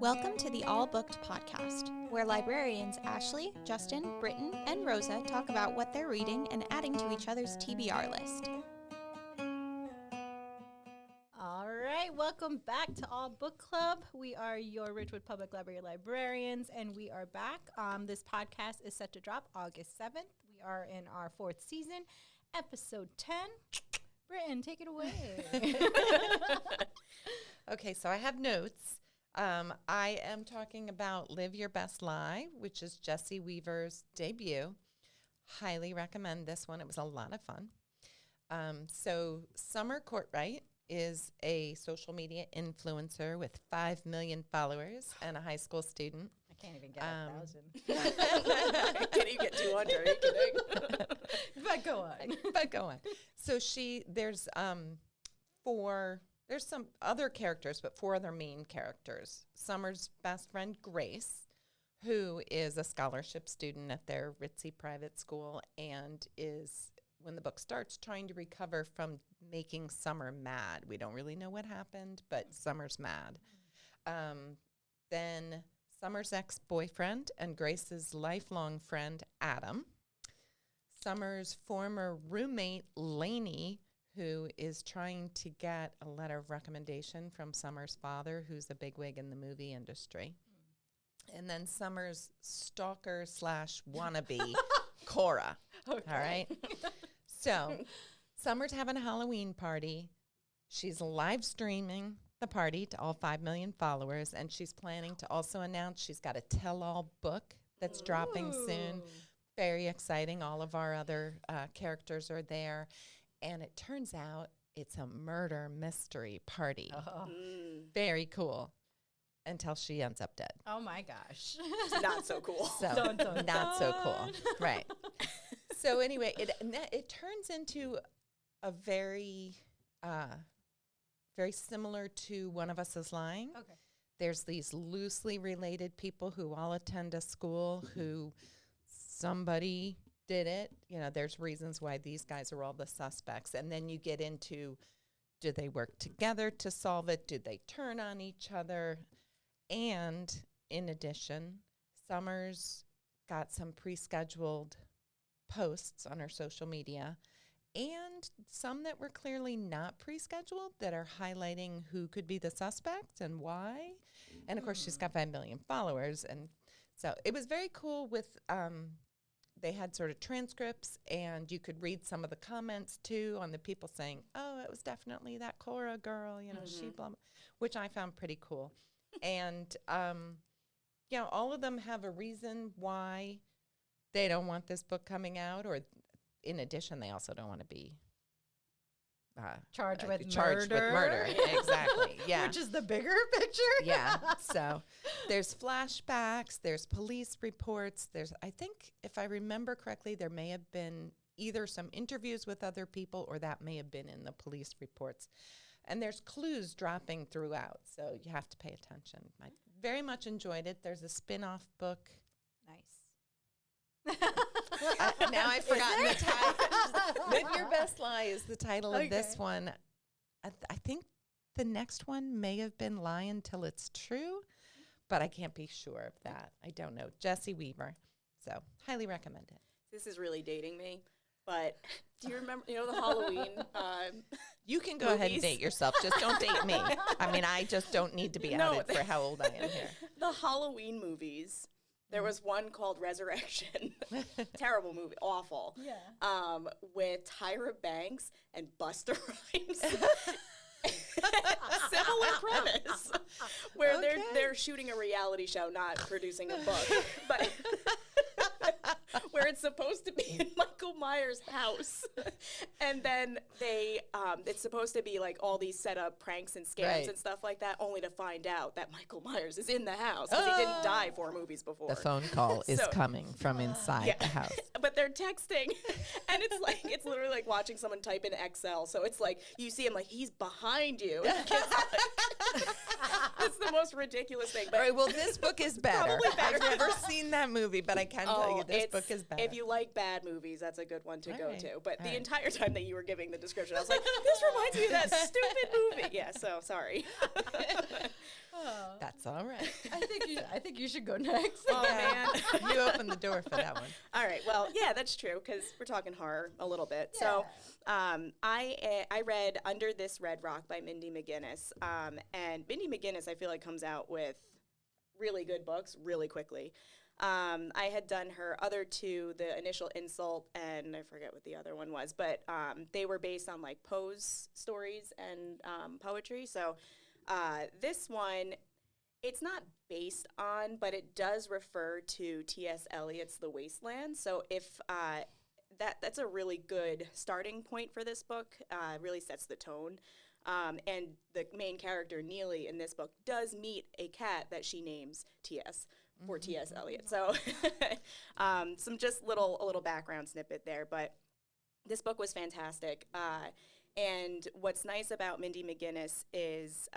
Welcome to the All Booked podcast, where librarians Ashley, Justin, Brittin, and Rosa talk about what they're reading and adding to each other's TBR list. All right, welcome back to All Book Club. We are your Ridgewood Public Library librarians, and we are back. This podcast is set to drop August 7th. We are in our 4th season, episode 10. Brittin, take it away. Okay, so I have notes. I am talking about Live Your Best Lie, which is Jessie Weaver's debut. Highly recommend this one. It was a lot of fun. So Summer Courtwright is a social media influencer with 5 million followers and a high school student. I can't even get 1,000. I can't even get 200. Are you kidding? But go on. So there's some other characters, but 4 other main characters. Summer's best friend, Grace, who is a scholarship student at their ritzy private school and is, when the book starts, trying to recover from making Summer mad. We don't really know what happened, but Summer's mad. Then Summer's ex-boyfriend and Grace's lifelong friend, Adam. Summer's former roommate, Lainey, who is trying to get a letter of recommendation from Summer's father, who's a bigwig in the movie industry. And then Summer's stalker / wannabe, Cora. Okay. All right? So Summer's having a Halloween party. She's live streaming the party to all 5 million followers, and she's planning to also announce she's got a tell-all book that's dropping soon. Very exciting. All of our other characters are there. And it turns out it's a murder mystery party. Very cool. Until she ends up dead. Oh, my gosh. Not so cool. So, not so cool. Right. So anyway, it turns into a very similar to One of Us is Lying. Okay. There's these loosely related people who all attend a school who somebody did it. You know, there's reasons why these guys are all the suspects. And then you get into, do they work together to solve it? Do they turn on each other? And in addition, Summer's got some pre-scheduled posts on her social media and some that were clearly not pre-scheduled that are highlighting who could be the suspect and why. And of course, she's got 5 million followers. And so it was very cool with, they had sort of transcripts, and you could read some of the comments too on the people saying, "Oh, it was definitely that Cora girl," you know, she blah, blah, which I found pretty cool. And all of them have a reason why they don't want this book coming out, or in addition, they also don't want to be Charged with murder. Exactly. Yeah. Which is the bigger picture. Yeah. So there's flashbacks, there's police reports, I think, if I remember correctly, there may have been either some interviews with other people or that may have been in the police reports. And there's clues dropping throughout, so you have to pay attention. I very much enjoyed it. There's a spin-off book. Nice. Now I've forgotten the title. Live Your Best Lie is the title of this one. I think the next one may have been Lie Until It's True, but I can't be sure of that. I don't know. Jessie Weaver. So highly recommend it. This is really dating me, but do you remember, the Halloween You can go ahead and date yourself. Just don't date me. I mean, I just don't need to be outed for how old I am here. The Halloween movies. There was one called Resurrection. Terrible movie. Awful. Yeah. With Tyra Banks and Busta Rhymes. Similar premise. Where they're shooting a reality show, not producing a book. But where it's supposed to be in Michael Myers' house. And then it's supposed to be like all these set up pranks and scams and stuff like that, only to find out that Michael Myers is in the house because he didn't die 4 movies before. The phone call is coming from inside the house. But they're texting, and it's literally like watching someone type in Excel. So it's like you see him like he's behind you. And it's the most ridiculous thing. But all right, well, this book is better. Probably better. I've never seen that movie, but I can tell you this this book is bad. If you like bad movies, that's a good one to go right. to. But the right. entire time that you were giving the description, I was like, this reminds me of that stupid movie. Yeah, so sorry. That's all right. I think you should go next. Oh, man. You opened the door for that one. All right. Well, yeah, that's true because we're talking horror a little bit. Yeah. So I read Under This Red Rock by Mindy McGinnis. And Mindy McGinnis, I feel like, comes out with really good books really quickly. I had done her other two, The Initial Insult, and I forget what the other one was, but they were based on like Poe's stories and poetry. So this one, it's not based on, but it does refer to T.S. Eliot's The Wasteland. So if that's a really good starting point for this book, really sets the tone. And the main character, Neely, in this book does meet a cat that she names T.S. for T.S. Eliot. So some just a little background snippet there. But this book was fantastic. And what's nice about Mindy McGinnis is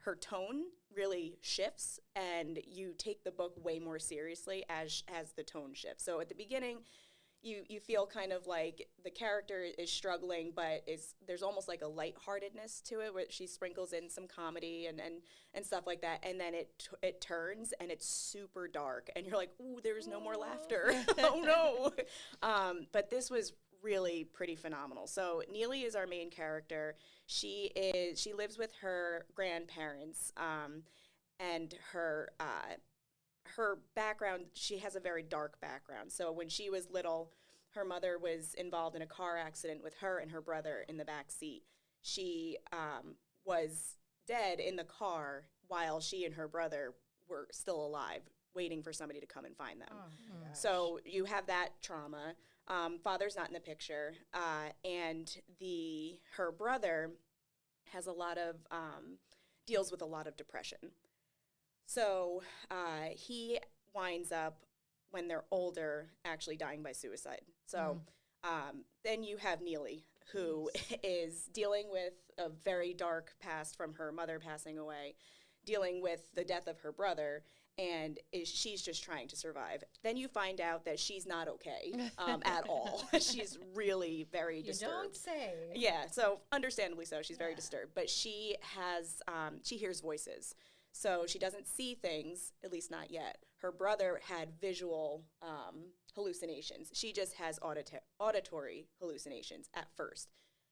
her tone really shifts, and you take the book way more seriously as the tone shifts. So at the beginning, you feel kind of like the character is struggling, but there's almost like a lightheartedness to it, where she sprinkles in some comedy and stuff like that, and then it turns and it's super dark, and you're like, ooh, there's no more laughter. Oh no! But this was really pretty phenomenal. So Neely is our main character. She lives with her grandparents, and her background, she has a very dark background. So when she was little, her mother was involved in a car accident with her and her brother in the back seat. She was dead in the car while she and her brother were still alive, waiting for somebody to come and find them. Oh, so you have that trauma. Father's not in the picture, and her brother has a lot of deals with a lot of depression. So he winds up, when they're older, actually dying by suicide. So then you have Neely, who is dealing with a very dark past from her mother passing away, dealing with the death of her brother, and she's just trying to survive. Then you find out that she's not okay at all. She's really very disturbed. You don't say. Yeah, so understandably so. She's very disturbed. But she has, she hears voices. So she doesn't see things, at least not yet. Her brother had visual hallucinations. She just has auditory hallucinations at first.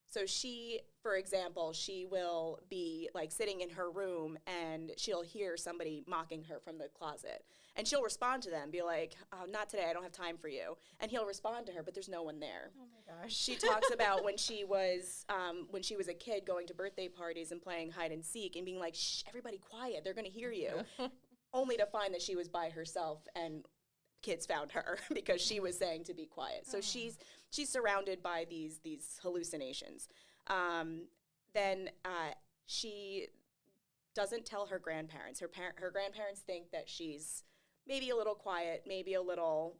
So she, for example, she will be like sitting in her room and she'll hear somebody mocking her from the closet. And she'll respond to them, be like, oh, not today, I don't have time for you. And he'll respond to her, but there's no one there. Oh my gosh. She talks about when she was a kid going to birthday parties and playing hide and seek and being like, shh, everybody quiet, they're going to hear you. Only to find that she was by herself and kids found her because she was saying to be quiet. So she's surrounded by these hallucinations. Then she doesn't tell her grandparents. Her grandparents think that she's maybe a little quiet, maybe a little,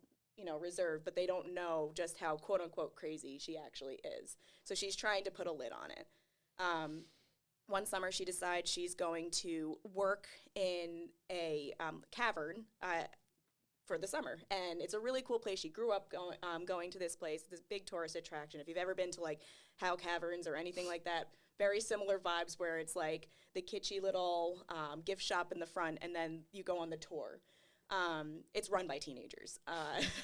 reserved, but they don't know just how quote unquote crazy she actually is. So she's trying to put a lid on it. One summer she decides she's going to work in a cavern for the summer, and it's a really cool place. She grew up going to this place, this big tourist attraction. If you've ever been to like Howe Caverns or anything like that, very similar vibes where it's like the kitschy little gift shop in the front, and then you go on the tour. It's run by teenagers,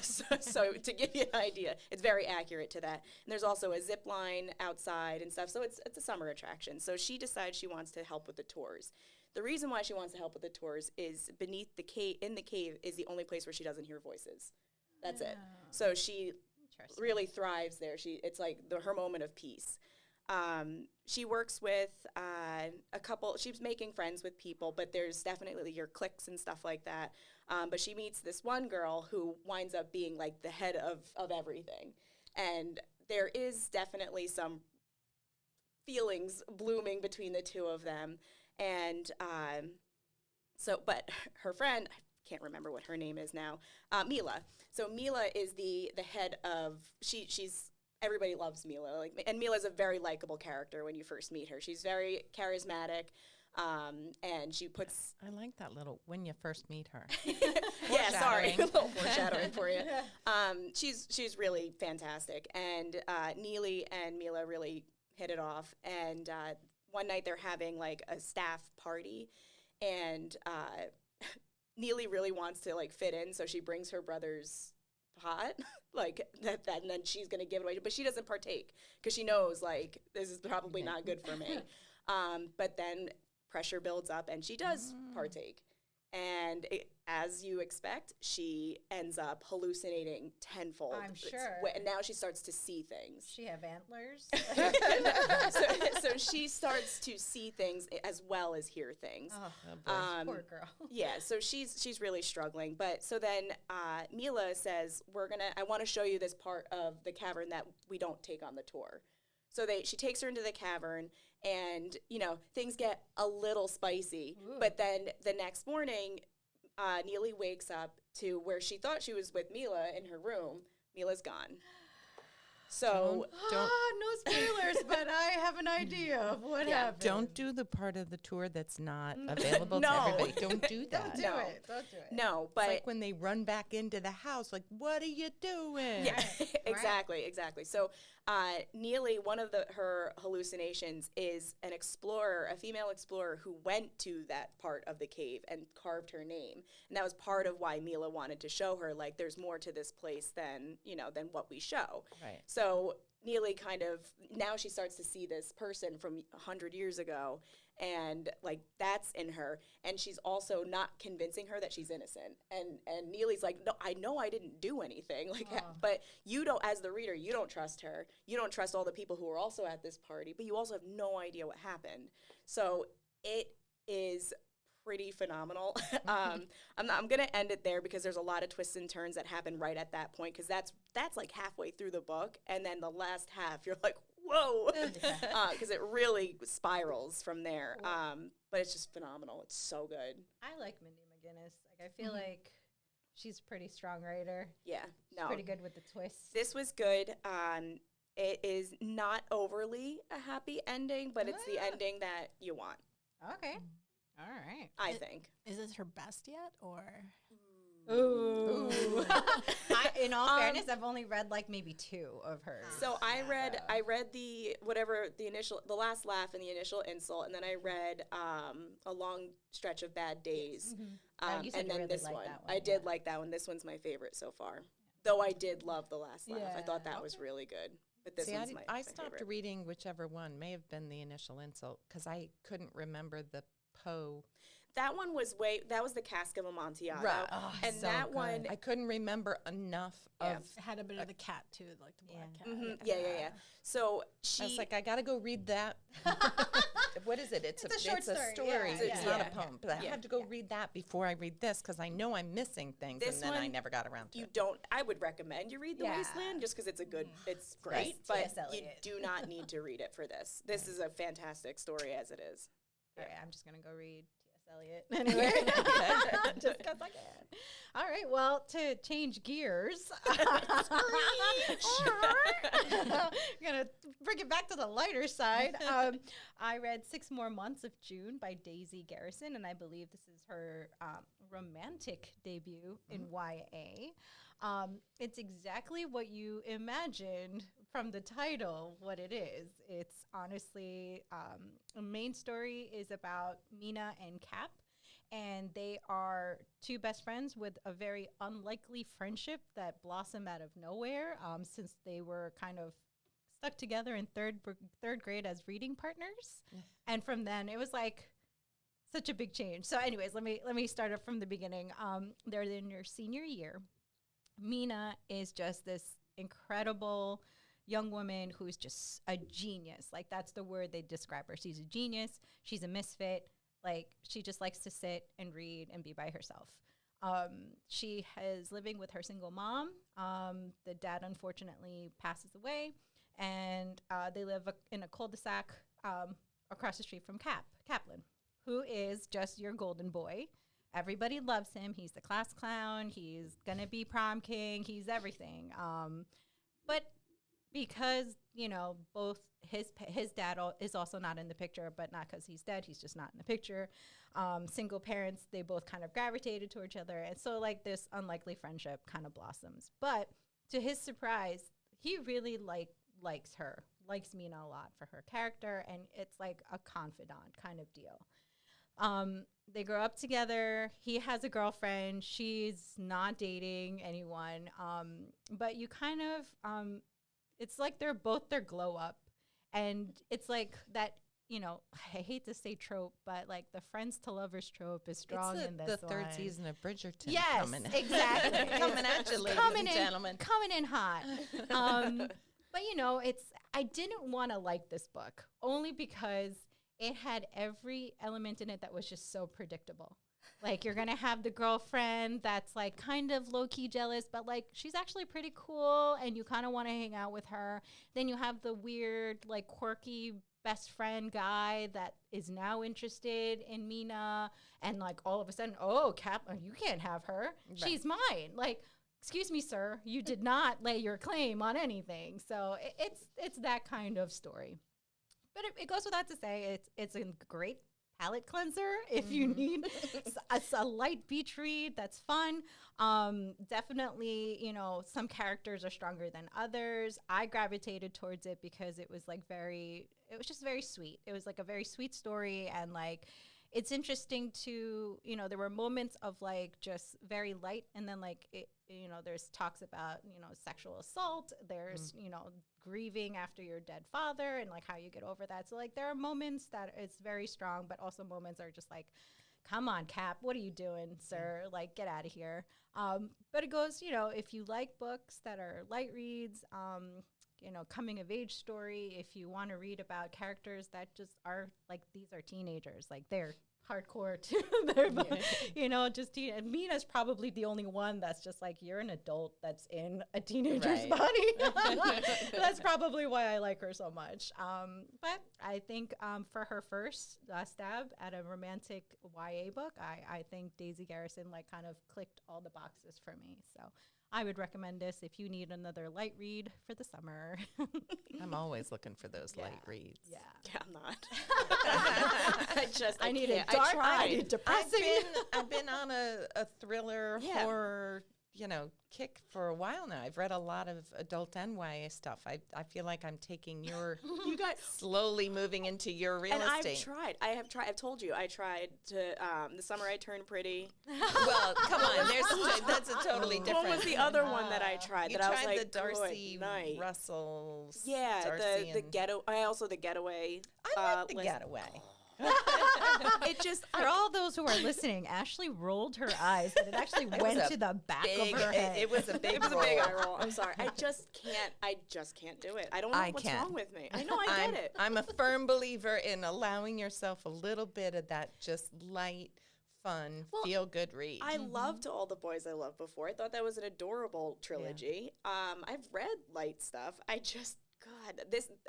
so to give you an idea, it's very accurate to that. And there's also a zip line outside and stuff, so it's a summer attraction. So she decides she wants to help with the tours. The reason why she wants to help with the tours is beneath the cave, in the cave, is the only place where she doesn't hear voices. That's it. So she really thrives there. It's like her moment of peace. She works with a couple. She's making friends with people, but there's definitely your cliques and stuff like that. But she meets this one girl who winds up being like the head of everything. And there is definitely some feelings blooming between the two of them. And but her friend, I can't remember what her name is now, Mila. So Mila is the head of, she's, everybody loves Mila. And Mila's a very likable character when you first meet her. She's very charismatic. And she puts I like that little when you first meet her. yeah, sorry, a Foreshadowing. little foreshadowing for you. She's really fantastic, and Neely and Mila really hit it off. And one night they're having like a staff party, and Neely really wants to like fit in, so she brings her brother's pot, like that, and then she's gonna give it away, but she doesn't partake because she knows like this is probably not good for me. But then pressure builds up, and she does partake. And as you expect, she ends up hallucinating tenfold. I'm sure. And now she starts to see things. She have antlers. So she starts to see things as well as hear things. Oh, poor girl. Yeah, so she's really struggling. But so then Mila says, I want to show you this part of the cavern that we don't take on the tour. So she takes her into the cavern, and, things get a little spicy. Ooh. But then the next morning, Neely wakes up to where she thought she was with Mila in her room. Mila's gone. So Don't no spoilers, but I have an idea of what happened. don't do the part of the tour that's not available No. to everybody. Don't do that. Don't do No. it. Don't do it. no, It's but like when they run back into the house, like, what are you doing? yeah, Right. exactly. So Neely, one of her hallucinations is an explorer, a female explorer who went to that part of the cave and carved her name. And that was part of why Mila wanted to show her, like, there's more to this place than what we show. Right. So Neely now she starts to see this person from 100 years ago, and like that's in her, and she's also not convincing her that she's innocent. And Neely's like, no, I know I didn't do anything, like, but you don't, as the reader, you don't trust her. You don't trust all the people who are also at this party, but you also have no idea what happened. So it is pretty phenomenal. I'm gonna end it there because there's a lot of twists and turns that happen right at that point, because that's like halfway through the book, and then the last half you're like, whoa, because it really spirals from there. But it's just phenomenal. It's so good. I like Mindy McGinnis. Like, I feel like she's a pretty strong writer. Yeah, She's pretty good with the twists. This was good. It is not overly a happy ending, but it's the ending that you want, Okay. All right. I think. Is this her best yet, or? Ooh. In all fairness, I've only read like maybe 2 of hers. So I read the last laugh and the initial insult, and then I read a long stretch of Bad Days, You said and you then really this liked one. that one, I did like that one. This one's my favorite so far, though I did love the last laugh. I thought that was really good, but this See, one's my I stopped favorite. reading whichever one. May have been the initial insult because I couldn't remember the Poe. That one was that was the Cask of Amontillado, Right. and so that good. one. I couldn't remember enough Yeah. of. It had a bit of the cat too, like the black cat. Yeah. So I was like, I got to go read that. What is it? It's a short it's a story, story. yeah, It's yeah. not a Yeah. poem. But I had to go read that before I read this because I know I'm missing things, This and then I one, never got around to you it. don't. I would recommend you read The Yeah. Wasteland just because it's a good. It's great, Right. but T.S. you Eliot. do not need to read it for this. This is a fantastic story as it is. All right, I'm just going to go read T.S. Eliot anyway. Just because I can. All right, well, to change gears, I'm going to bring it back to the lighter side. I read 6 More Months of June by Daisy Garrison, and I believe this is her romantic debut in YA. It's exactly what you imagined from the title, what it is. It's honestly, the main story is about Mina and Cap, and they are 2 best friends with a very unlikely friendship that blossomed out of nowhere, since they were kind of stuck together in third grade as reading partners. And from then, it was like such a big change. So anyways, let me start up from the beginning. They're in their senior year. Mina is just this incredible young woman who's just a genius. Like, that's the word they describe her. She's a genius. She's a misfit. Like, she just likes to sit and read and be by herself. She is living with her single mom. The dad, unfortunately, passes away. And they live in a cul-de-sac across the street from Kaplan, who is just your golden boy. Everybody loves him. He's the class clown. He's going to be prom king. He's everything. But because, you know, both his dad is also not in the picture, but not because he's dead. He's just not in the picture. Single parents, they both kind of gravitated to each other. And so, like, this unlikely friendship kind of blossoms. But to his surprise, he really likes Mina a lot for her character. And it's like a confidant kind of deal. They grow up together. He has a girlfriend. She's not dating anyone. But you kind of, it's like they're both their glow up. And it's like that, you know, I hate to say trope, but like the friends to lovers trope is strong in this the third one. season of Bridgerton. Yes, coming exactly. coming at you, ladies and gentlemen. Coming in hot. But, you know, I didn't want to like this book only because it had every element in it that was just so predictable. Like, you're going to have the girlfriend that's, like, kind of low-key jealous, but, like, she's actually pretty cool, and you kind of want to hang out with her. Then you have the weird, like, quirky best friend guy that is now interested in Mina, and, like, all of a sudden, oh, Cap, you can't have her. Right. She's mine. Like, excuse me, sir, you did not lay your claim on anything. So it's that kind of story. But it goes without to say, it's a great palate cleanser if you need a light beach read that's fun. Definitely, you know, some characters are stronger than others. I gravitated towards it because it was just very sweet. It was like a very sweet story, and like it's interesting to, you know, there were moments of like just very light, and then like it, you know, there's talks about, you know, sexual assault. There's, you know, grieving after your dead father and like how you get over that. So like there are moments that it's very strong, but also moments are just like, come on, Cap, what are you doing, sir? Like, get out of here. But it goes, you know, if you like books that are light reads, you know, coming of age story, if you want to read about characters that just are like, these are teenagers, like they're hardcore too. They're, you know, just and Mina's probably the only one that's just like, you're an adult that's in a teenager's body. That's probably why I like her so much. But I think for her first stab at a romantic YA book, I think Daisy Garrison like kind of clicked all the boxes for me. So I would recommend this if you need another light read for the summer. I'm always looking for those light reads. Yeah, I'm not. I need a dark, I need depressing. I've been on a thriller horror, you know, kick for a while now. I've read a lot of adult and YA stuff. I feel like I'm taking your, you guys slowly moving into your real estate. I have tried. I've told you, I tried to, the summer I turned pretty. Well, come on, that's a totally different. What was the other one that I tried? You that tried I was like, the Darcy Russell. Yeah, Darcy the ghetto. I also the getaway. I read the getaway. It just for all those who are listening, Ashley rolled her eyes and it actually went to the back of her head. It was a big roll. Big eye roll. I'm sorry. I just can't do it. I don't know what's wrong with me. I know I get it. I'm a firm believer in allowing yourself a little bit of that just light, fun, feel-good read. I loved All the Boys I Loved Before. I thought that was an adorable trilogy. Yeah. I've read light stuff.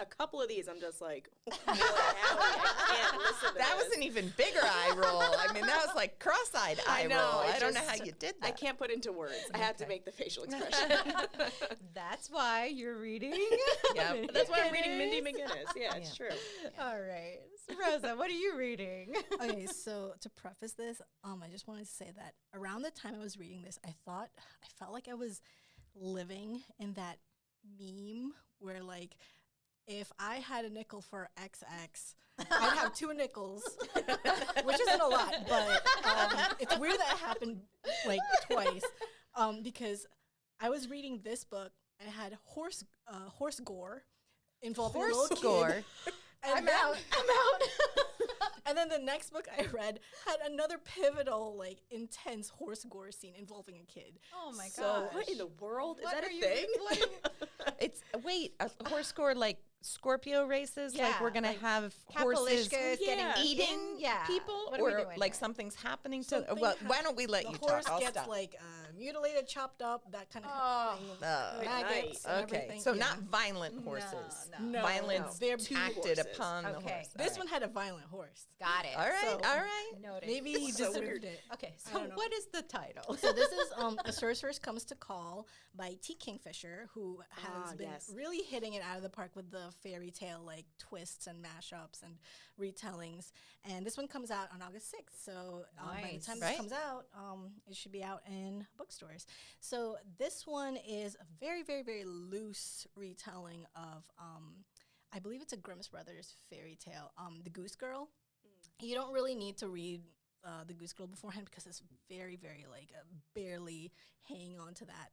A couple of these, I'm just like, I can't listen to that was an even bigger eye roll. I mean, that was like cross-eyed eye roll. I don't know how you did that. I can't put into words. I had to make the facial expression. That's why you're reading. Yeah, that's why I'm reading Mindy McGinnis. Yeah, it's true. Yeah. All right, so Rosa, what are you reading? Okay, so to preface this, I just wanted to say that around the time I was reading this, I felt like I was living in that meme where like if I had a nickel for XX, I'd have 2 nickels, which isn't a lot, but it's weird that it happened like twice because I was reading this book and it had horse gore involving a little kid. And I'm out. And then the next book I read had another pivotal, like, intense horse gore scene involving a kid. Oh my gosh. What in the world? Is that a thing? It's a horse gore like Scorpio races? Yeah, like we're going to have horses getting eating people? What are we doing like here? something's happening to... Well, why don't we let you talk? The horse gets, like, mutilated, chopped up, that kind of thing. Maggots and Okay, everything. so Yeah. not violent horses. No. Violence They're acted horses. upon the Okay. horse. This one had a violent horse. Got it. All right, So- all right. Noted. Maybe he So deserved weird. it. Okay, I so don't know. what is the title? So this is A Sorceress Comes to Call by T. Kingfisher, who has been yes. really hitting it out of the park with the fairy tale like twists and mashups and retellings. And this one comes out on August 6th. So by the Nice. time Right. this comes out, it should be out in bookstores. So this one is a very, very, very loose retelling of, I believe it's a Grimm's Brothers fairy tale, The Goose Girl. You don't really need to read The Goose Girl beforehand because it's very, very like barely hanging on to that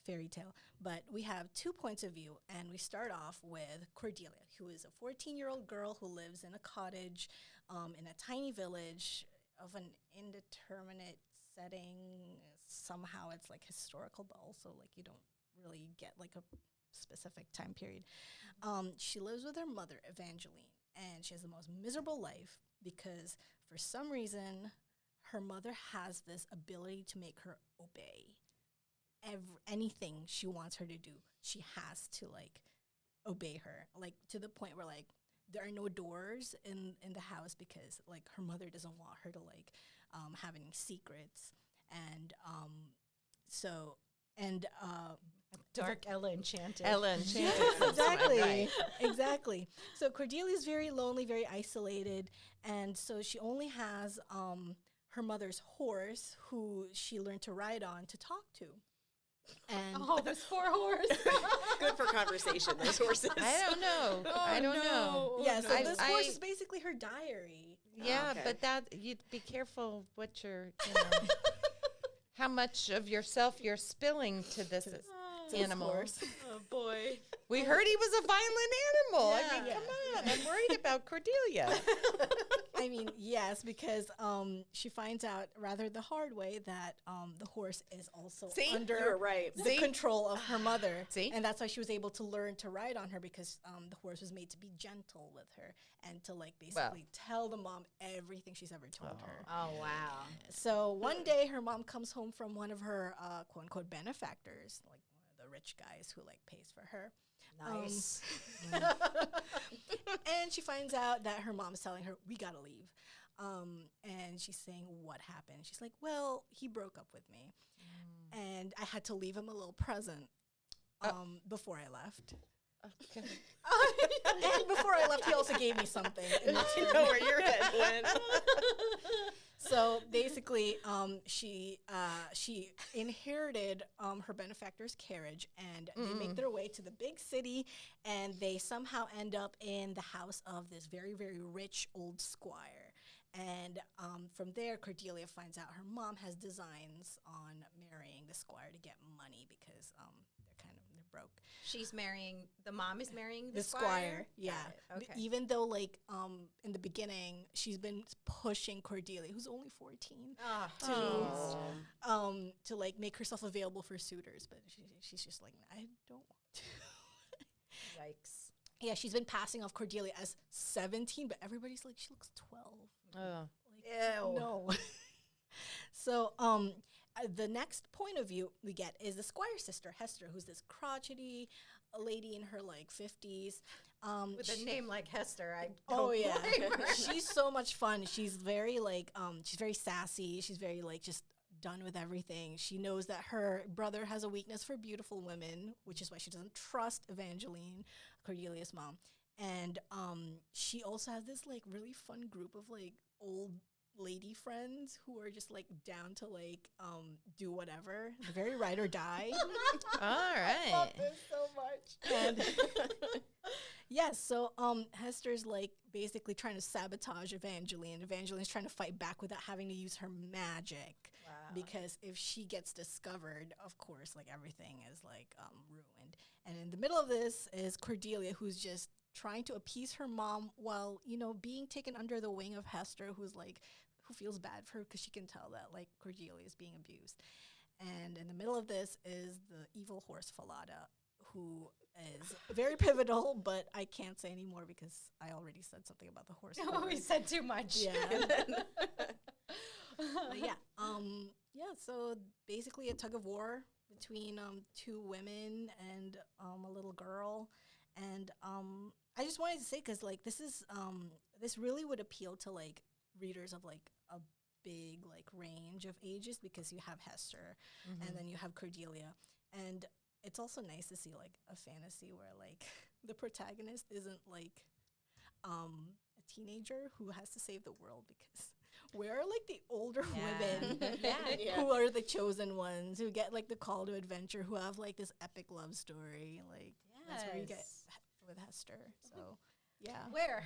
fairy tale. But we have 2 points of view, and we start off with Cordelia, who is a 14-year-old girl who lives in a cottage in a tiny village of an indeterminate setting. Somehow it's like historical, but also like you don't really get like a specific time period. She lives with her mother, Evangeline, and she has the most miserable life because for some reason her mother has this ability to make her obey anything she wants her to do. She has to like obey her, like to the point where like there are no doors in the house because like her mother doesn't want her to like have any secrets. And Dark Ella Enchanted. Ella Enchanted. Exactly. Right. Exactly. So Cordelia is very lonely, very isolated, and so she only has her mother's horse, who she learned to ride on, to talk to. And Oh, this poor horse. Good for conversation, those horses. I don't know. I don't know. yeah, so I- this horse I- is basically her diary. Yeah, Okay. but that you'd be careful what you're, how much of yourself you're spilling to this animal. horse. Oh, boy. We heard he was a violent animal. I mean, Yeah. come on. I'm worried about Cordelia. I mean, yes, because she finds out rather the hard way that the horse is also See? You were under right. the See? control of her mother. See? And that's why she was able to learn to ride on her, because the horse was made to be gentle with her and to like basically tell the mom everything she's ever told her. Oh, wow. So one day her mom comes home from one of her quote unquote benefactors, like one of the rich guys who like pays for her. Nice. And she finds out that her mom's telling her, we gotta leave. And she's saying, what happened? She's like, well, he broke up with me. And I had to leave him a little present before I left. Okay. And before I left, he also gave me something. in I return. know where your head went. So basically, she inherited her benefactor's carriage, and they make their way to the big city, and they somehow end up in the house of this very, very rich old squire. And from there, Cordelia finds out her mom has designs on marrying the squire to get money because they're broke. The mom is marrying The squire, yeah. Got it. Okay. Even though, like, in the beginning, she's been pushing Cordelia, who's only 14, to like make herself available for suitors, but she's just like, I don't want to. Yikes. Yeah, she's been passing off Cordelia as 17, but everybody's like, she looks 12. Oh. Like, no. So, the next point of view we get is the squire's sister, Hester, who's this crotchety lady in her like 50s. With a name like Hester, I Oh don't yeah, blame her. she's so much fun. She's very like she's very sassy. She's very like just done with everything. She knows that her brother has a weakness for beautiful women, which is why she doesn't trust Evangeline, Cordelia's mom. And she also has this like really fun group of like old lady friends who are just like down to like do whatever. They're very ride or die. All right. So much. And yes, so Hester's like basically trying to sabotage Evangeline. Evangeline's trying to fight back without having to use her magic. Wow. Because if she gets discovered, of course, like everything is like ruined. And in the middle of this is Cordelia, who's just trying to appease her mom while, being taken under the wing of Hester, who feels bad for her because she can tell that like Cordelia is being abused. And in the middle of this is the evil horse Falada, who is very pivotal, but I can't say anymore because I already said something about the horse. Oh, we said too much. Yeah. But yeah. yeah, so basically a tug of war between two women and a little girl, and I just wanted to say because like this really would appeal to like readers of like a big like range of ages because you have Hester and then you have Cordelia, and it's also nice to see like a fantasy where like the protagonist isn't like a teenager who has to save the world because we're like the older women who are the chosen ones who get like the call to adventure, who have like this epic love story. Like that's where you get with Hester. So yeah. Where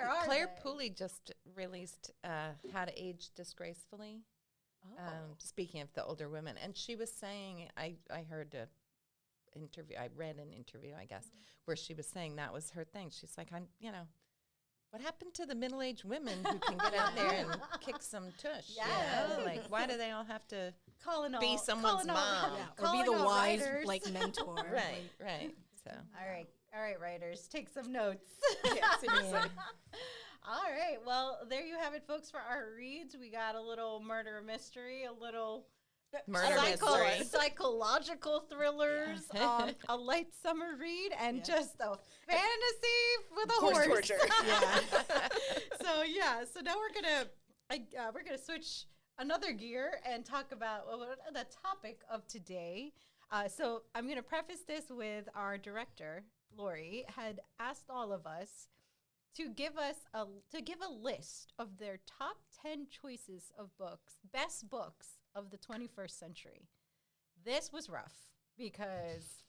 are Claire they? Pooley just released How to Age Disgracefully. Speaking of the older women, and she was saying, I heard a interview, I read an interview, I guess, where she was saying that was her thing. She's like, what happened to the middle-aged women who can get out there and kick some tush? Yes. You know? Like, why do they all have to Calling be someone's mom? Or be the wise like mentor. Right. So All right, writers, take some notes. Yeah, seriously. All right, well, there you have it, folks, for our reads. We got a little murder mystery, a little murder mystery. psychological thrillers, a light summer read, and just a fantasy with a horse. Torture. So now we're gonna switch another gear and talk about the topic of today. So I'm gonna preface this with our director, Lori, had asked all of us to give a list of their top 10 choices of books, best books of the 21st century. This was rough because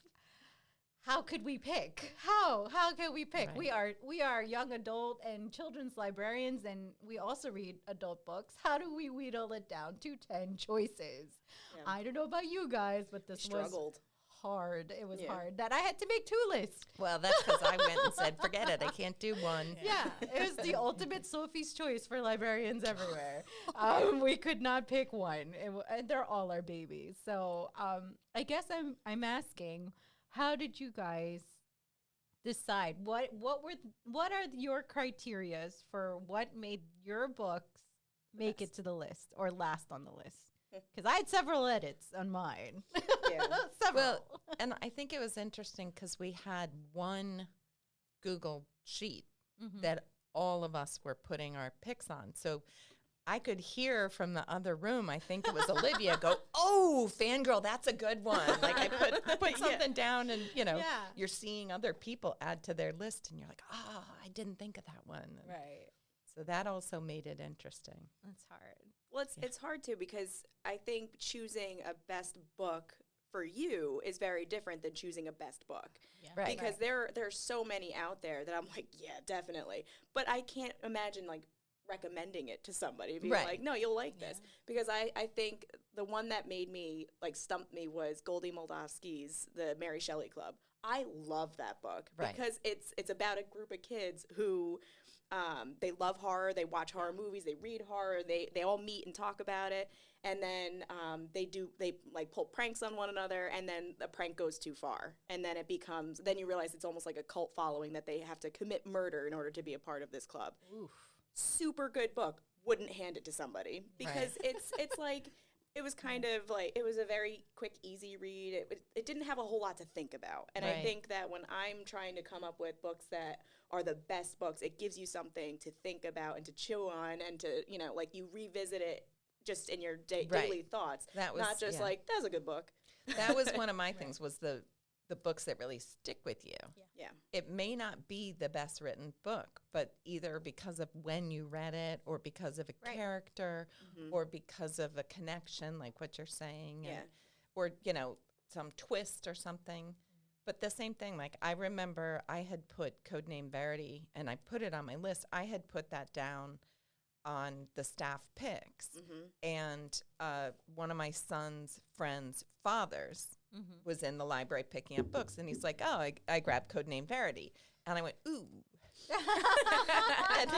how could we pick? How can we pick? Right. We are young adult and children's librarians, and we also read adult books. How do we wheedle it down to 10 choices? Yeah. I don't know about you guys, but this was Struggled. hard. It was hard that I had to make 2 lists. well, that's because I went and said, forget it, I can't do one. Yeah, it was the ultimate Sophie's choice for librarians everywhere. We could not pick one, and they're all our babies. So I guess I'm asking, how did you guys decide? What are your criterias for what made your books make it to the list or last on the list? Because I had several edits on mine. Yeah. Several. Well, and I think it was interesting because we had one Google sheet that all of us were putting our picks on. So I could hear from the other room, I think it was Olivia, go, oh, fangirl, that's a good one. Like I put something down and, you're seeing other people add to their list and you're like, oh, I didn't think of that one. And Right. so that also made it interesting. That's hard. Well, it's hard too because I think choosing a best book for you is very different than choosing a best book. Yeah. Right. Because there's so many out there that I'm like, yeah, definitely. But I can't imagine like recommending it to somebody, being like, no, you'll like this. Because I think the one that made me like stumped me was Goldie Moldavsky's The Mary Shelley Club. I love that book because it's about a group of kids who they love horror, they watch horror movies, they read horror, they all meet and talk about it, and then they like pull pranks on one another, and then the prank goes too far, and then then you realize it's almost like a cult following that they have to commit murder in order to be a part of this club. Oof. Super good book. Wouldn't hand it to somebody because it's like it was kind of like it was a very quick, easy read. It didn't have a whole lot to think about, and I think that when I'm trying to come up with books that are the best books, it gives you something to think about and to chew on, and to like you revisit it just in your daily thoughts. That was not just like that's a good book. That was one of my things was the books that really stick with you. Yeah. It may not be the best written book, but either because of when you read it or because of a character or because of a connection, like what you're saying, or, some twist or something. But the same thing, like I remember I had put Codename Verity and I put it on my list. I had put that down on the staff picks. And one of my son's friends' fathers was in the library picking up books. And he's like, oh, I grabbed Codename Verity. And I went, ooh. And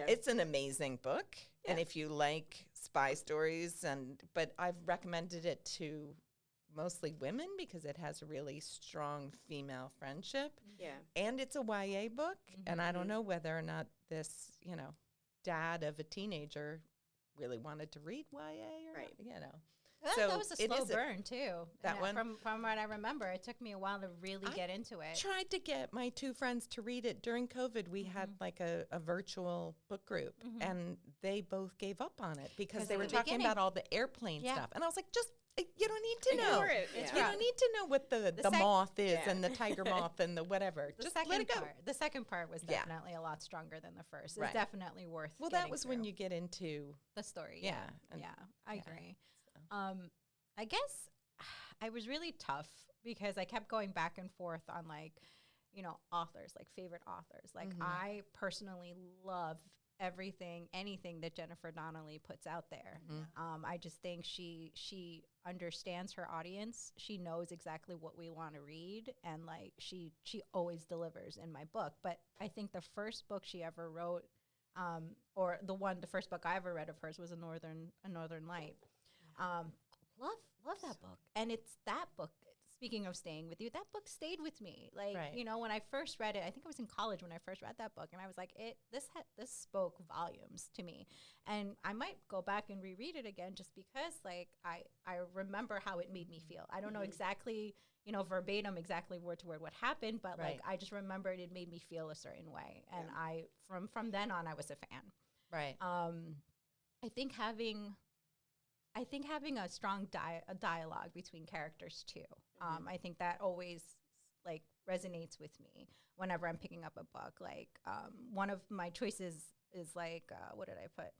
it's an amazing book. Yeah. And if you like spy stories, but I've recommended it to mostly women because it has a really strong female friendship. Yeah. And it's a YA book. And I don't know whether or not this, dad of a teenager really wanted to read YA or Right. you know. That was a it slow is burn too. that And one? from what I remember, it took me a while to really I get into it. Tried to get my two friends to read it during COVID. We had like a virtual book group, and they both gave up on it because they in were the talking beginning- about all the airplane Yeah. stuff. And I was like, just, you don't need to know. Ignore it. You Yeah. don't need to know what the sec- moth is Yeah. and the tiger moth and the whatever. The Just second let it go. part, the second part was Yeah. definitely a lot stronger than the first. It's Right. definitely worth. Well, that getting was when through. you get into, the story. yeah, and- Yeah, I yeah, agree. so. I guess I was really tough because I kept going back and forth on like, authors, like favorite authors. Like I personally love anything that Jennifer Donnelly puts out there. I just think she understands her audience. She knows exactly what we want to read, and like she always delivers in my book. But I think the first book she ever wrote, the first book I ever read of hers was A Northern Light. Love that book, and it's that book. Speaking of staying with you, that book stayed with me. Like, Right. when I first read it, I think I was in college when I first read that book, and I was like, this spoke volumes to me. And I might go back and reread it again just because, like, I remember how it made me feel. I don't know exactly, verbatim, exactly word to word what happened, but Right. like, I just remembered it made me feel a certain way. And from then on, I was a fan. right. I think having a strong dialogue between characters too. I think that always like resonates with me whenever I'm picking up a book. Like one of my choices is like what did I put?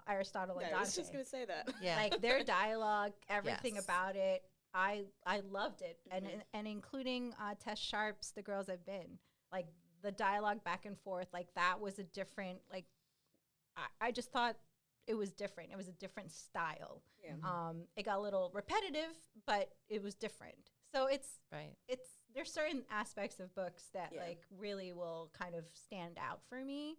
Aristotle and Yeah, Dante. I was just gonna say that. Yeah. Like their dialogue, everything Yes. about it. I loved it, and including Tess Sharp's The Girls I've Been. Like the dialogue back and forth, like that was a different. Like I just thought it was different. It was a different style. Yeah. It got a little repetitive, but it was different. So right. there's certain aspects of books that Yeah. like really will kind of stand out for me.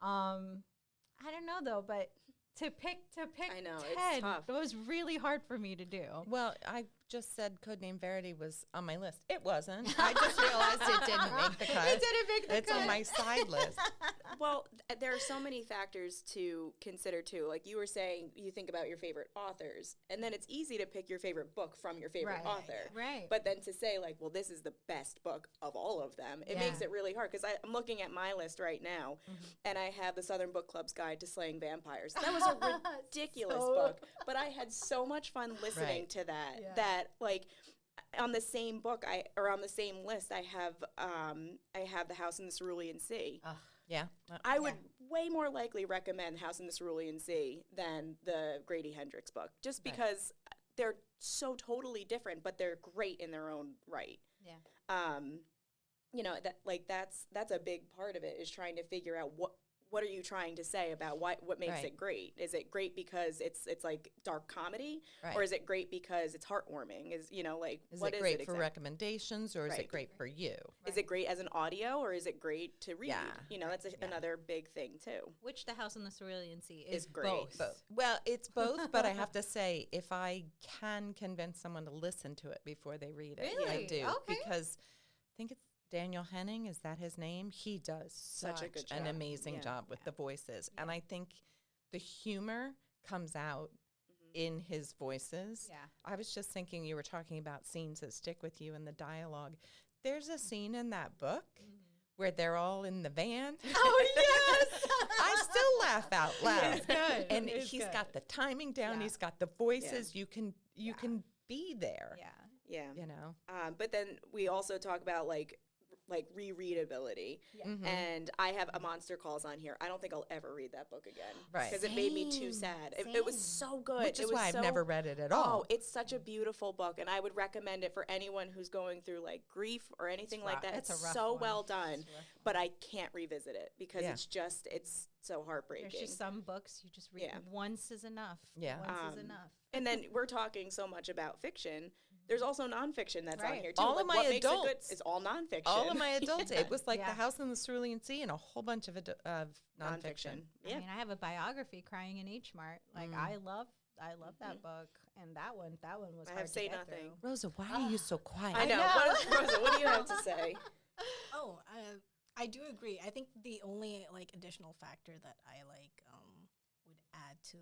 I don't know though, but to pick I know, 10, it's tough. it was really hard for me to do. Well, I just said Codename Verity was on my list. It wasn't. I just realized it didn't make the cut. It didn't make the It's cut. on my side list. Well, there are so many factors to consider too. Like you were saying, you think about your favorite authors, and then it's easy to pick your favorite book from your favorite Right. author. Right. But then to say like, well, this is the best book of all of them, it Yeah. makes it really hard because I'm looking at my list right now, and I have the Southern Book Club's Guide to Slaying Vampires. That was a ridiculous So- book, but I had so much fun listening Right. to that. Yeah. That like. On the same book, on the same list, I have The House in the Cerulean Sea. Yeah. I would way more likely recommend House in the Cerulean Sea than the Grady Hendrix book, just Right. because they're so totally different, but they're great in their own right. Yeah. That's a big part of it, is trying to figure out what are you trying to say about what makes Right. it great? Is it great because it's like dark comedy, Right. or is it great because it's heartwarming? Is Is what it great for exactly? recommendations or is Right. it great for you? Is it great as an audio, or is it great to read? Yeah. That's another big thing too. Which The House in the Cerulean Sea Is is great. both. Well, it's both, but I have to say, if I can convince someone to listen to it before they read it, I Really? do. Okay. Because I think it's Daniel Henning, is that his name? He does Such a good an job. amazing Yeah. job with the voices. And I think the humor comes out in his voices. Yeah. I was just thinking, you were talking about scenes that stick with you in the dialogue. There's a scene in that book where they're all in the van. Oh, yes! I still laugh out loud. It's good. And It's he's good. got the timing down. Yeah. He's got the voices. You can be there. Yeah. Yeah. You know. But then we also talk about like rereadability. Mhm. And I have A Monster Calls on here. I don't think I'll ever read that book again. Right. Because it made me too Same, sad. It was so good. Which It is was why I've so- never read it at Oh, all. it's such a beautiful book, and I would recommend it for anyone who's going through like grief or anything like rough. that. It's a It's rough so one. well It's a done, rough one. but I can't revisit it because Yeah. it's so heartbreaking. There's just some books you just read Yeah. once is enough. Yeah. Once is enough. And then we're talking so much about fiction. There's also nonfiction that's on Right. here too. All Like, of my what makes it good adults- is all nonfiction. All of my adults, it was like Yeah. The House in the Cerulean Sea and a whole bunch of nonfiction. I Yeah. mean, I have a biography, Crying in H Mart. Like I love that book, and that one was I hard have to Say get Nothing. through. Rosa, why are you so quiet? I know. Rosa, what do you have to say? Oh, I do agree. I think the only like additional factor that I like would add to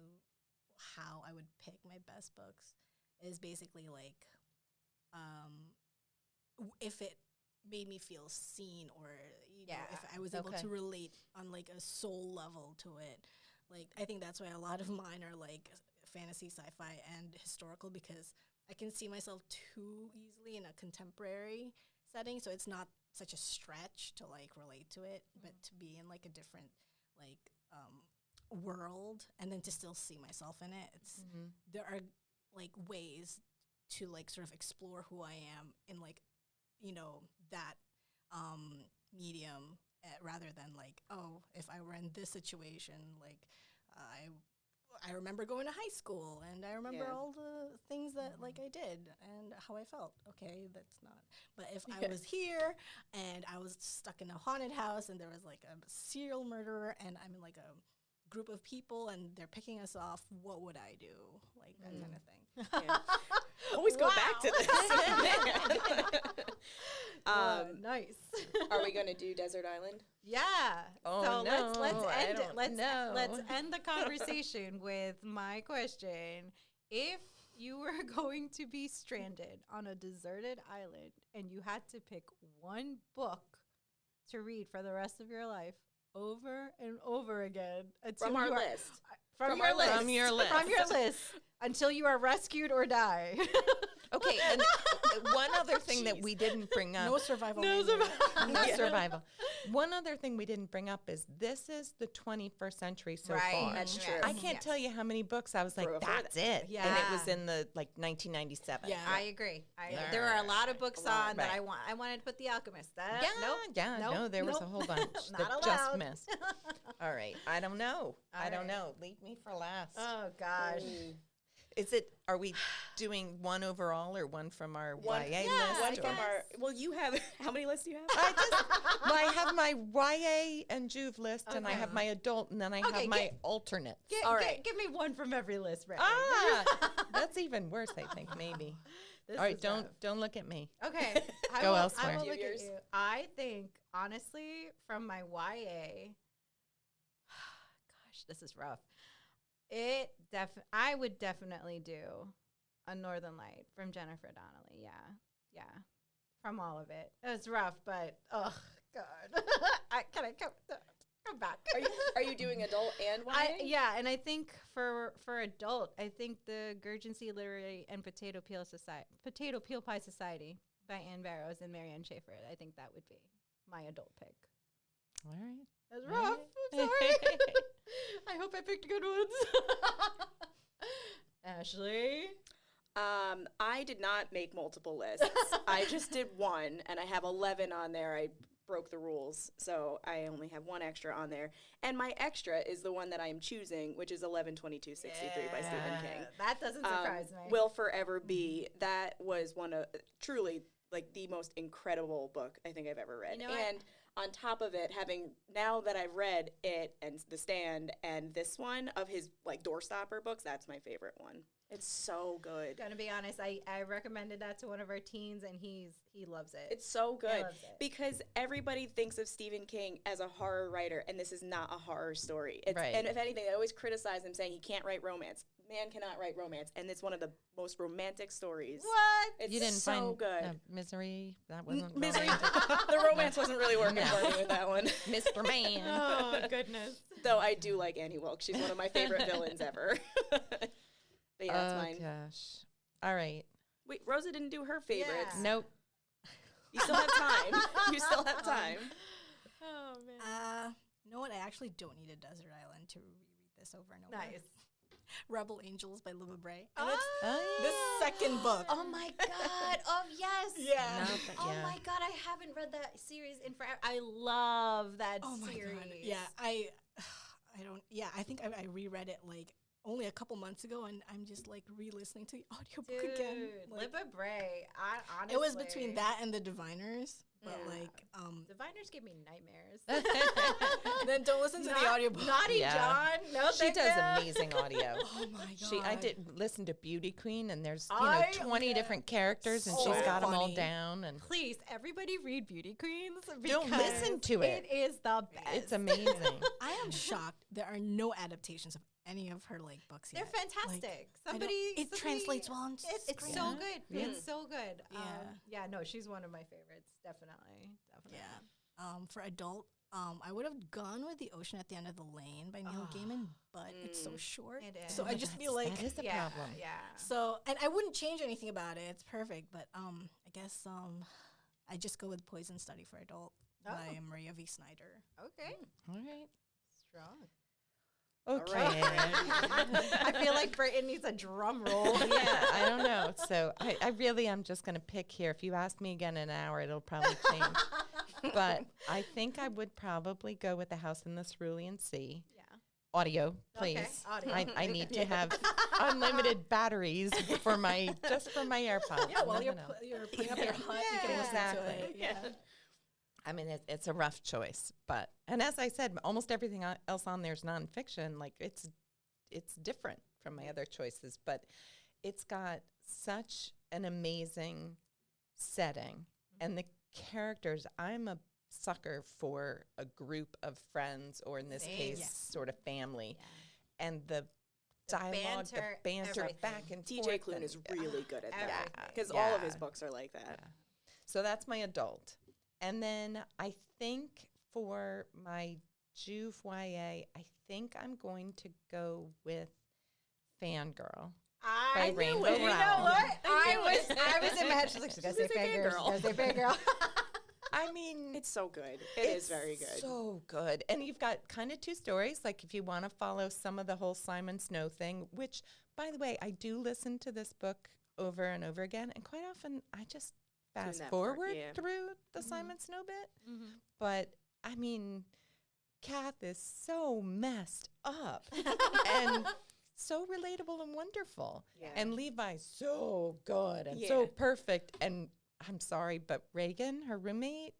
how I would pick my best books is basically like if it made me feel seen, or you know, if I was able to relate on like a soul level to it. Like, I think that's why a lot of mine are like fantasy, sci-fi, and historical, because I can see myself too easily in a contemporary setting, so it's not such a stretch to like relate to it, but to be in like a different like world and then to still see myself in it. It's there are like ways to like sort of explore who I am in like, you know, that medium, rather than like, oh, if I were in this situation, like I remember going to high school and I remember all the things that like I did and how I felt. Okay, that's not. But if I was here and I was stuck in a haunted house and there was like a serial murderer and I'm in like a group of people and they're picking us off, what would I do? Like that kind of thing. Yeah. Always go back to this. Nice. Are we going to do Desert Island? Yeah. Oh, so no, let's end I it. don't know. Let's end the conversation with my question. If you were going to be stranded on a deserted island and you had to pick one book to read for the rest of your life over and over again until From our you are, list. From our your list. From your list. From your list until you are rescued or die. Okay, and one other thing that we didn't bring up. No survival. No manual. survival. No survival. One other thing we didn't bring up is this is the 21st century so far. That's true. I can't tell you how many books I was like, Before that's it. Yeah. And it was in the like 1997. Yeah. I agree. There are a lot of books on that Right. I wanted to put The Alchemist. Yeah, no, there was a whole bunch Not that just allowed. missed. All right, I don't know. I don't right. know. Leave me for last. Oh gosh. Are we doing one overall or one from our One- YA One list? from or- our. Well, you have. How many lists do you have? I have my YA and Juve list, and I Okay. have my adult, and then I have my alternates. All right. Give me one from every list, right? That's even worse, I think, maybe. This All right, is don't look at me. rough. Okay. Go I elsewhere. will look Yours. at you. I think, honestly, from my YA, gosh, this is rough. I would definitely do A Northern Light from Jennifer Donnelly. Yeah. From all of it. It's rough, but oh god. Can I come back? Are you doing adult and YA? Yeah, and I think for adult, I think the Gurgency Literary and Potato Peel Pie Society by Anne Barrows and Marianne Schaefer. I think that would be my adult pick. All right. That's rough. I'm sorry. I hope I picked good ones. Ashley. I did not make multiple lists. I just did one, and I have 11 on there. I broke the rules, so I only have one extra on there. And my extra is the one that I am choosing, which is 11/22/63 by Stephen King. That doesn't surprise me. Will forever be. That was one of truly like the most incredible book I think I've ever read. You know what? And on top of it, having now that I've read it and The Stand and this one of his like doorstopper books, that's my favorite one. It's so good. Gonna be honest, I recommended that to one of our teens, and he loves it. It's so good loves it. because everybody thinks of Stephen King as a horror writer, and this is not a horror story. It's, Right. And if anything, they always criticize him saying he can't write romance. Man cannot write romance, and it's one of the most romantic stories. What? It's You didn't so find good. Misery? That wasn't Misery. romantic. The romance wasn't really working No. for me with that one. Mr. Man. Oh goodness. Though I do like Annie Wilkes. She's one of my favorite villains ever. But yeah, that's mine. Gosh. All right. Wait, Rosa didn't do her favorites. Yeah. Nope. You still have time. You still have time. Oh man. You know what? I actually don't need a desert island to reread this over and over. Nice. Rebel Angels by Libba Bray. Oh, And it's the second book. Oh my god. Oh yes. Yeah. Not that- Oh yeah. my god, I haven't read that series in forever. I love that Oh my series. god. Yeah, I don't. Yeah, I think I reread it like only a couple months ago, and I'm just like re-listening to the audiobook Dude, again. Like, Libba Bray. Honestly, it was between that and The Diviners, but Yeah. like Diviners give me nightmares. then don't listen to the audiobook. Naughty Yeah. John. No, She thank does you. amazing audio. Oh my god. I did listen to Beauty Queen, and there's I- 20 different characters, and So she's got them all funny. down, and Please, everybody read Beauty Queens. Don't listen because to it. It is the best. it's amazing. I am shocked there are no adaptations of any of her like books They're yet. fantastic. Like, it translates well on It's screen. so good. It's so good. Yeah. No, she's one of my favorites. Definitely. Yeah. For adult, I would have gone with The Ocean at the End of the Lane by Neil Gaiman, but it's so short. It is. So I just feel like that is the problem. Yeah. so, and I wouldn't change anything about it. It's perfect, but I guess I just go with Poison Study for Adult by Maria V. Snyder. Okay. All right. Strong. Okay. I feel like Brittin needs a drum roll. Yeah, I don't know. So I really am just going to pick here. If you ask me again in an hour, it'll probably change. But I think I would probably go with The House in the Cerulean Sea. Yeah. Audio, please. Okay, audio. I need to have unlimited batteries for my AirPods. Yeah, while No, you're no, no. you're putting up your hut, you can listen to Exactly. it. Yeah. I mean, it's a rough choice, and as I said, almost everything else on there is nonfiction. Like it's different from my other choices, but it's got such an amazing setting, and the characters. I'm a sucker for a group of friends, or in this case, sort of family, and the dialogue, the banter everything. back and forth. TJ Klune is really good at that Everything. because all of his Yeah. books are like that. Yeah. So that's my adult. And then I think for my Juve YA, I think I'm going to go with Fangirl. I By Rainbow knew it. You know Rowell. what? I was in my head. She's like, she's gonna say fangirl. She's gonna say fangirl. I mean, It's so good. It's very good. So good. And you've got kind of two stories. Like if you want to follow some of the whole Simon Snow thing, which, by the way, I do listen to this book over and over again. And quite often I just fast that part, forward yeah. through the Simon Snow bit. But I mean, Kath is so messed up and so relatable and wonderful. Yeah. And Levi's so good and so Yeah. perfect. And I'm sorry, but Reagan, her roommate,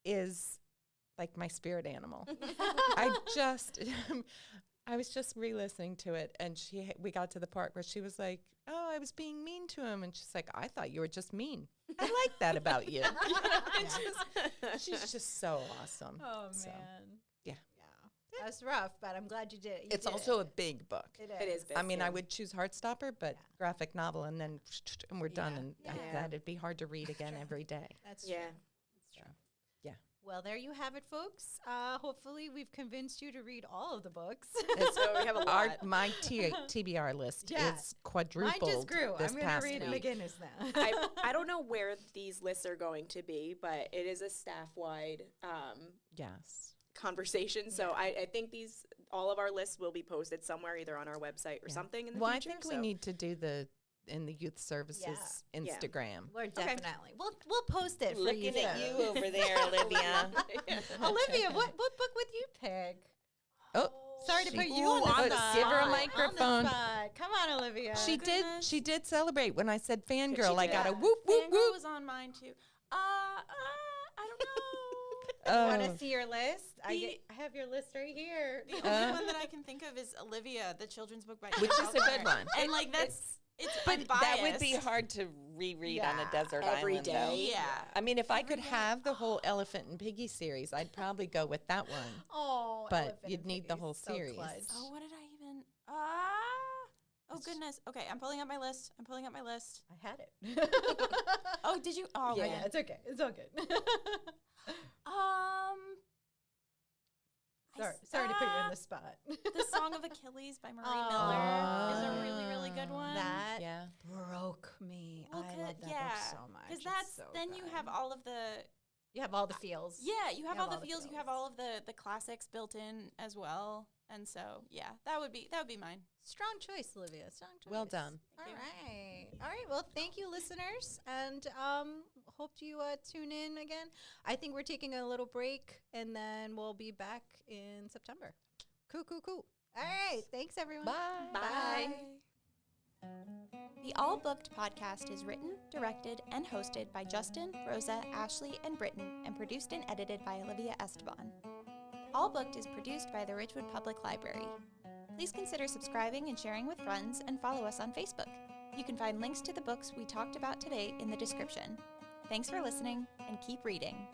is like my spirit animal. I was just re-listening to it, and we got to the part where she was like, "Oh, I was being mean to him," and she's like, "I thought you were just mean. I like that about you." She's just so awesome. Oh So, man. yeah. That's rough, but I'm glad you did it. You It's did also a big book. It It is big. I mean, yeah. I would choose Heartstopper, but graphic novel, and then and we're done. And Yeah. that'd be hard to read again every day. That's Yeah. true. Well, there you have it, folks. Hopefully, we've convinced you to read all of the books. So we have a lot. My TBR list Yeah. is quadrupled. Mine just grew. This I'm going to past read week. McGinnis now. I don't know where these lists are going to be, but it is a staff-wide Yes. conversation. So I think all of our lists will be posted somewhere, either on our website or something in the Well, future. I think we so- need to do in the youth services Yeah. Instagram. We're definitely. We'll post it for you. Looking at so. you over there, Olivia. Olivia, what book would you pick? Oh, Sorry to put you Ooh, on the but spot. give her a On the microphone. spot. Come on, Olivia. She did celebrate when I said fangirl. I got a did. whoop whoop Fangirl whoop. was on mine too. I don't know. Oh. Want to see your list? I have your list right here. The only one that I can think of is Olivia, the children's book by Which is a Isabel good Clarke. one. And like it's But that would be unbiased. hard to reread on a Yeah, desert every island, though. day. Yeah. I mean, if I could have the whole Elephant and Piggy series, I'd probably go with that one. Oh, But Elephant you'd and need the Piggy's whole so series. clutch. Oh, what did I even? Oh goodness. Okay, I'm pulling up my list. I had it. Oh, did you? Oh, Yeah. man. It's okay. It's all good. Sorry to put you on the spot. The Song of Achilles by Marie Oh. Miller is a really, really good one. That Yeah. broke me. Well, I love that book so much. Because It's that's so then you good. have all of the you have all the feels. yeah, you have all the feels. feels, you have all of the classics built in as well. And so yeah, that would be mine. Strong choice, Olivia. Strong choice. Well done. All Thank you. right. Well, thank you, listeners, and hope you tune in again. I think we're taking a little break, and then we'll be back in September. Cool. All right. Thanks, everyone. Bye. Bye. The All Booked podcast is written, directed, and hosted by Justin, Rosa, Ashley, and Brittin, and produced and edited by Olivia Esteban. All Booked is produced by the Ridgewood Public Library. Please consider subscribing and sharing with friends, and follow us on Facebook. You can find links to the books we talked about today in the description. Thanks for listening, and keep reading.